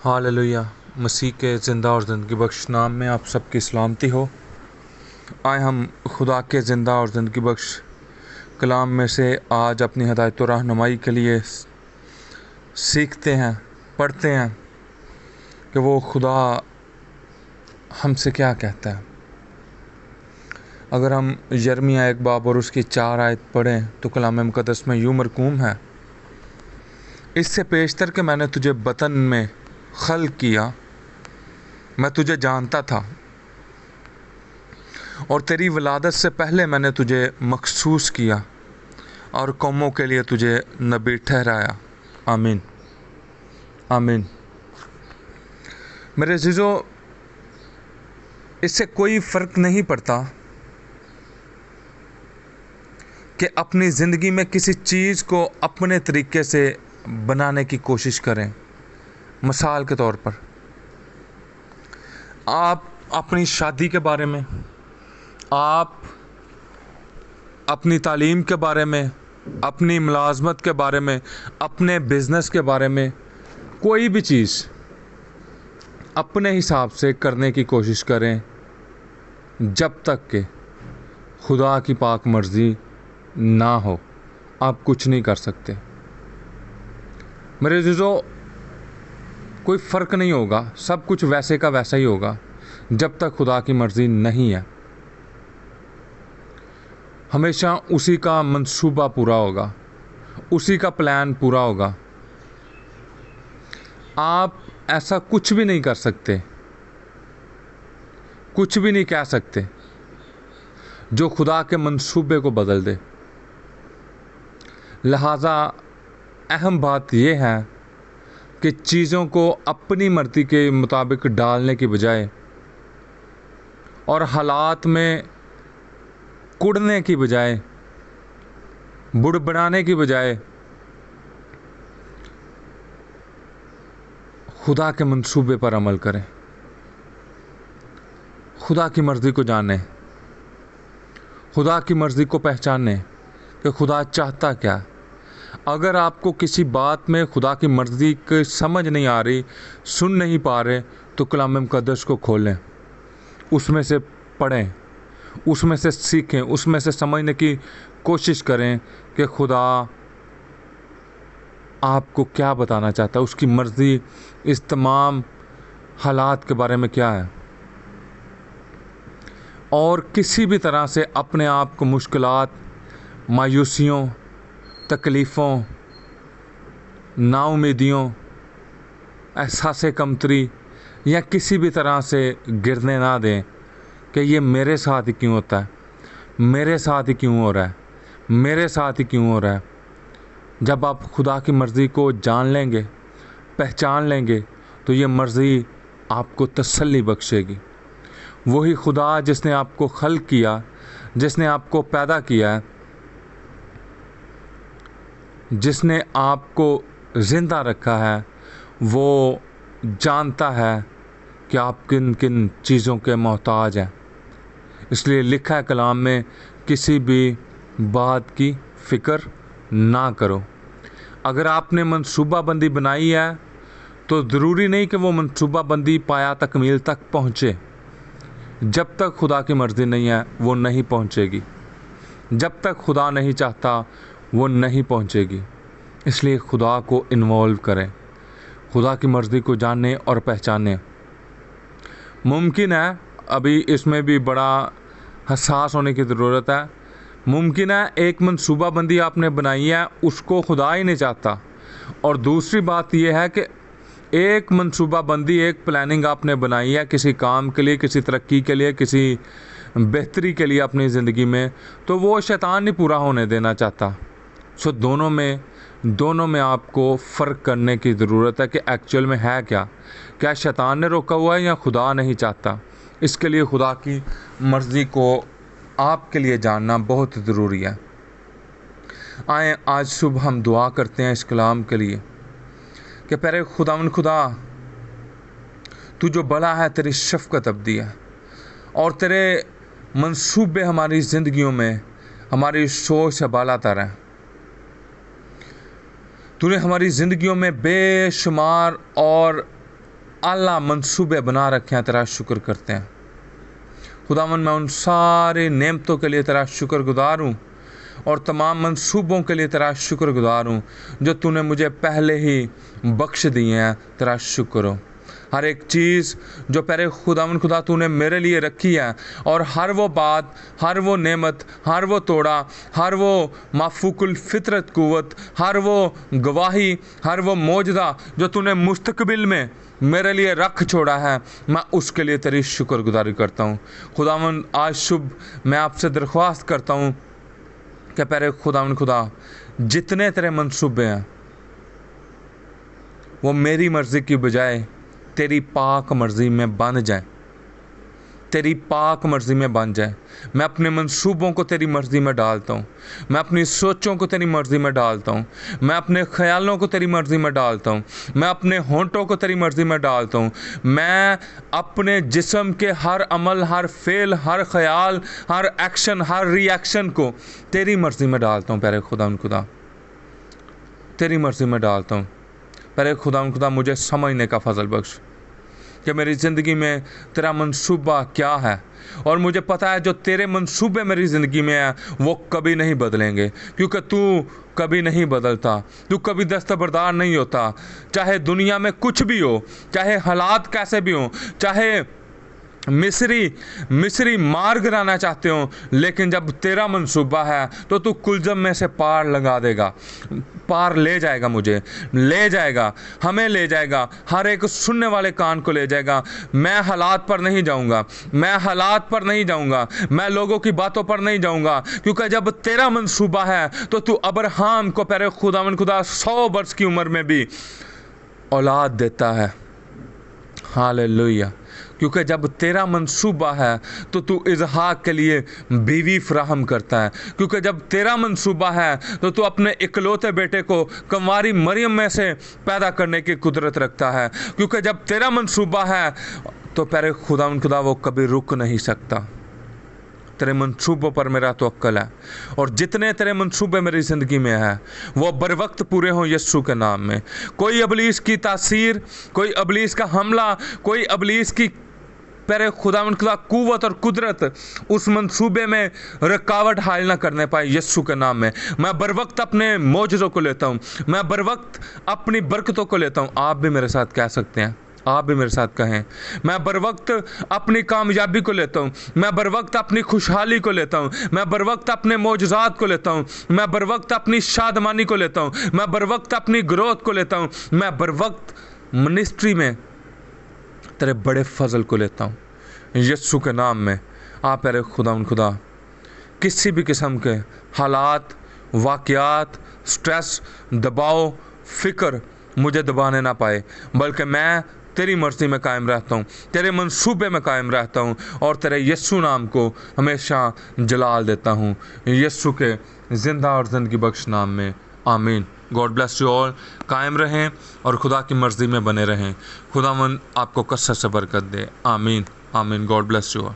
Hallelujah. मसीह के ज़िंदा और ज़िंदगी बख्श नाम में आप सबकी सलामती हो। आए हम खुदा के ज़िंदा और ज़िंदगी बख्श कलाम में से आज अपनी हिदायत और रहनुमाई के लिए सीखते हैं, पढ़ते हैं कि वो खुदा हमसे क्या कहता है। अगर हम यिर्मयाह 1 बाब और उसकी 4 आयत पढ़ें तो कलाम मुक़द्दस में यूँ मरकूम है, इससे पेशतर कि मैंने तुझे बतन में खल्क़ किया, मैं तुझे जानता था और तेरी विलादत से पहले मैंने तुझे मखसूस किया और कौमों के लिए तुझे नबी ठहराया। आमीन आमीन। मेरे अज़ीज़ों, इससे कोई फ़र्क नहीं पड़ता कि अपनी ज़िंदगी में किसी चीज़ को अपने तरीके से बनाने की कोशिश करें। मिसाल के तौर पर आप अपनी शादी के बारे में, आप अपनी तालीम के बारे में, अपनी मुलाज़मत के बारे में, अपने बिज़नेस के बारे में कोई भी चीज़ अपने हिसाब से करने की कोशिश करें, जब तक कि खुदा की पाक मर्ज़ी ना हो आप कुछ नहीं कर सकते। मेरे अज़ीज़ों, कोई फ़र्क नहीं होगा, सब कुछ वैसे का वैसा ही होगा जब तक खुदा की मर्ज़ी नहीं है। हमेशा उसी का मंसूबा पूरा होगा, उसी का प्लान पूरा होगा। आप ऐसा कुछ भी नहीं कर सकते, कुछ भी नहीं कह सकते जो खुदा के मंसूबे को बदल दे। लिहाजा अहम बात यह है कि चीज़ों को अपनी मर्ज़ी के मुताबिक डालने की बजाय और हालात में कुड़ने की बजाय, बुड़बड़ाने की बजाय खुदा के मंसूबे पर अमल करें, खुदा की मर्ज़ी को जानें, खुदा की मर्ज़ी को पहचानें कि खुदा चाहता क्या। अगर आपको किसी बात में खुदा की मर्ज़ी की समझ नहीं आ रही, सुन नहीं पा रहे, तो कलाम मुक़द्दस को खोलें, उसमें से पढ़ें, उसमें से सीखें, उसमें से समझने की कोशिश करें कि खुदा आपको क्या बताना चाहता है, उसकी मर्ज़ी इस तमाम हालात के बारे में क्या है। और किसी भी तरह से अपने आप को मुश्किलात, मायूसियों, तकलीफ़ों, नाउमीदियों, एहसास कमतरी या किसी भी तरह से गिरने ना दें कि ये मेरे साथ ही क्यों होता है, मेरे साथ ही क्यों हो रहा है, मेरे साथ ही क्यों हो रहा है। जब आप खुदा की मर्ज़ी को जान लेंगे, पहचान लेंगे, तो ये मर्ज़ी आपको तसल्ली बख्शेगी। वही खुदा जिसने आपको खल्क़ किया, जिसने आपको पैदा किया है, जिसने आपको ज़िंदा रखा है, वो जानता है कि आप किन किन चीज़ों के मोहताज हैं। इसलिए लिखा है कलाम में, किसी भी बात की फ़िक्र ना करो। अगर आपने मनसूबाबंदी बनाई है तो ज़रूरी नहीं कि वो मनसूबाबंदी पाया तकमील तक पहुँचे। जब तक खुदा की मर्ज़ी नहीं है वो नहीं पहुँचेगी, जब तक खुदा नहीं चाहता वो नहीं पहुँचेगी। इसलिए खुदा को इन्वॉल्व करें, खुदा की मर्ज़ी को जानने और पहचानें। मुमकिन है, अभी इसमें भी बड़ा हसास होने की ज़रूरत है, मुमकिन है एक मनसूबाबंदी आपने बनाई है उसको खुदा ही नहीं चाहता। और दूसरी बात यह है कि एक मनसूबाबंदी, एक प्लानिंग आपने बनाई है किसी काम के लिए, किसी तरक्की के लिए, किसी बेहतरी के लिए अपनी ज़िंदगी में, तो वो शैतान नहीं पूरा होने देना चाहता। सो दोनों में आपको फ़र्क करने की ज़रूरत है कि एक्चुअल में है क्या शैतान ने रोका हुआ है या खुदा नहीं चाहता। इसके लिए खुदा की मर्ज़ी को आपके लिए जानना बहुत ज़रूरी है। आए आज सुबह हम दुआ करते हैं इस कलाम के लिए कि प्यारे खुदा, तू जो बड़ा है, तेरी शफ़क़त अबदी है और तेरे मंसूबे हमारी ज़िंदगियों में हमारी सोच से बालातर हैं। तूने हमारी ज़िंदगियों में बेशुमार और आला मंसूबे बना रखे हैं, तेरा शुक्र करते हैं। खुदावन मैं उन सारे नेमतों के लिए तेरा शुक्रगुजार हूँ और तमाम मंसूबों के लिए तेरा शुक्रगुजार हूँ जो तूने मुझे पहले ही बख्श दिए हैं। तेरा शुक्र हो। हर एक चीज़ जो पहले खुदावन खुदा तूने मेरे लिए रखी है, और हर वो बात, हर वो नेमत, हर वो तोड़ा, हर वो माफूकुल फितरत कुव्वत, हर वो गवाही, हर वो मौजदा जो तूने मुस्तकबिल में मेरे लिए रख छोड़ा है, मैं उसके लिए तेरी शुक्रगुजारी करता हूँ। खुदावन आज शुभ मैं आपसे दरख्वास्त करता हूँ कि पहले खुदावन खुदा जितने तेरे मंसूबे हैं वो मेरी मर्ज़ी की बजाय तेरी पाक मर्ज़ी में बन जाए, तेरी पाक मर्ज़ी में बन जाए। मैं अपने मंसूबों को तेरी मर्ज़ी में डालता हूँ, मैं अपनी सोचों को तेरी मर्ज़ी में डालता हूँ, मैं अपने ख़यालों को तेरी मर्ज़ी में डालता हूँ, मैं अपने होंठों को तेरी मर्ज़ी में डालता हूँ, मैं अपने जिस्म के हर अमल, हर फेल, हर ख़याल, हर एक्शन, हर रिएक्शन को तेरी मर्ज़ी में डालता हूँ। प्यारे खुदा तेरी मर्ज़ी में डालता हूँ। पहले खुदा मुझे समझने का फजल बख्श कि मेरी ज़िंदगी में तेरा मंसूबा क्या है, और मुझे पता है जो तेरे मंसूबे मेरी ज़िंदगी में है वो कभी नहीं बदलेंगे, क्योंकि तू कभी नहीं बदलता, तू कभी दस्तबरदार नहीं होता। चाहे दुनिया में कुछ भी हो, चाहे हालात कैसे भी हों, चाहे मिस्री मार गिराना चाहते हो, लेकिन जब तेरा मंसूबा है तो तू कुलजम में से पार लगा देगा, पार ले जाएगा, मुझे ले जाएगा, हमें ले जाएगा, हर एक सुनने वाले कान को ले जाएगा। मैं हालात पर नहीं जाऊंगा, मैं हालात पर नहीं जाऊंगा, मैं लोगों की बातों पर नहीं जाऊंगा, क्योंकि जब तेरा मंसूबा है तो तू अब्राहम को प्यारे खुदा 100 वर्ष की उम्र में भी औलाद देता है। हालेलुया। क्योंकि जब तेरा मंसूबा है तो तू इसहाक के लिए बीवी फराहम करता है, क्योंकि जब तेरा मंसूबा है तो तू अपने इकलौते बेटे को कंवारी मरियम में से पैदा करने की कुदरत रखता है, क्योंकि जब तेरा मंसूबा है तो प्यारे खुदा वो कभी रुक नहीं सकता। तेरे मंसूबों पर मेरा तवक्कल है, और जितने तेरे मंसूबे मेरी ज़िंदगी में है वो बर वक्त पूरे हों यीशु के नाम में। कोई अबलीस की तासीर, कोई अबलीस का हमला, कोई अबलीस की प्यारे खुदा कुव्वत और कुदरत उस मंसूबे में रुकावट हायल ना करने पाए यीशु के नाम में। मैं बर वक्त अपने मौजज़ों को लेता हूँ, मैं बर वक्त अपनी बरकतों को लेता हूँ। आप भी मेरे साथ कह सकते हैं, आप भी मेरे साथ कहें, मैं बर वक्त अपनी कामयाबी को लेता हूँ, मैं बर वक्त अपनी खुशहाली को लेता हूँ, मैं बर वक्त अपने मौजज़ात को लेता हूँ, मैं बर वक्त अपनी शादमानी को लेता हूँ, मैं बर वक्त अपनी ग्रोथ को लेता हूँ, मैं बर वक्त मिनिस्ट्री में तेरे बड़े फजल को लेता हूँ यीशु के नाम में। आप प्यारे खुदा किसी भी किस्म के हालात, वाक़यात, स्ट्रेस, दबाव, फ़िक्र मुझे दबाने ना पाए, बल्कि मैं तेरी मर्ज़ी में कायम रहता हूँ, तेरे मंसूबे में कायम रहता हूँ, और तेरे यीशु नाम को हमेशा जलाल देता हूँ यीशु के ज़िंदा और ज़िंदगी बख्श नाम में। आमीन। God bless you all. कायम रहें और खुदा की मर्ज़ी में बने रहें। खुदावन आपको कसरत से बरकत दे। आमीन आमीन। God bless you all.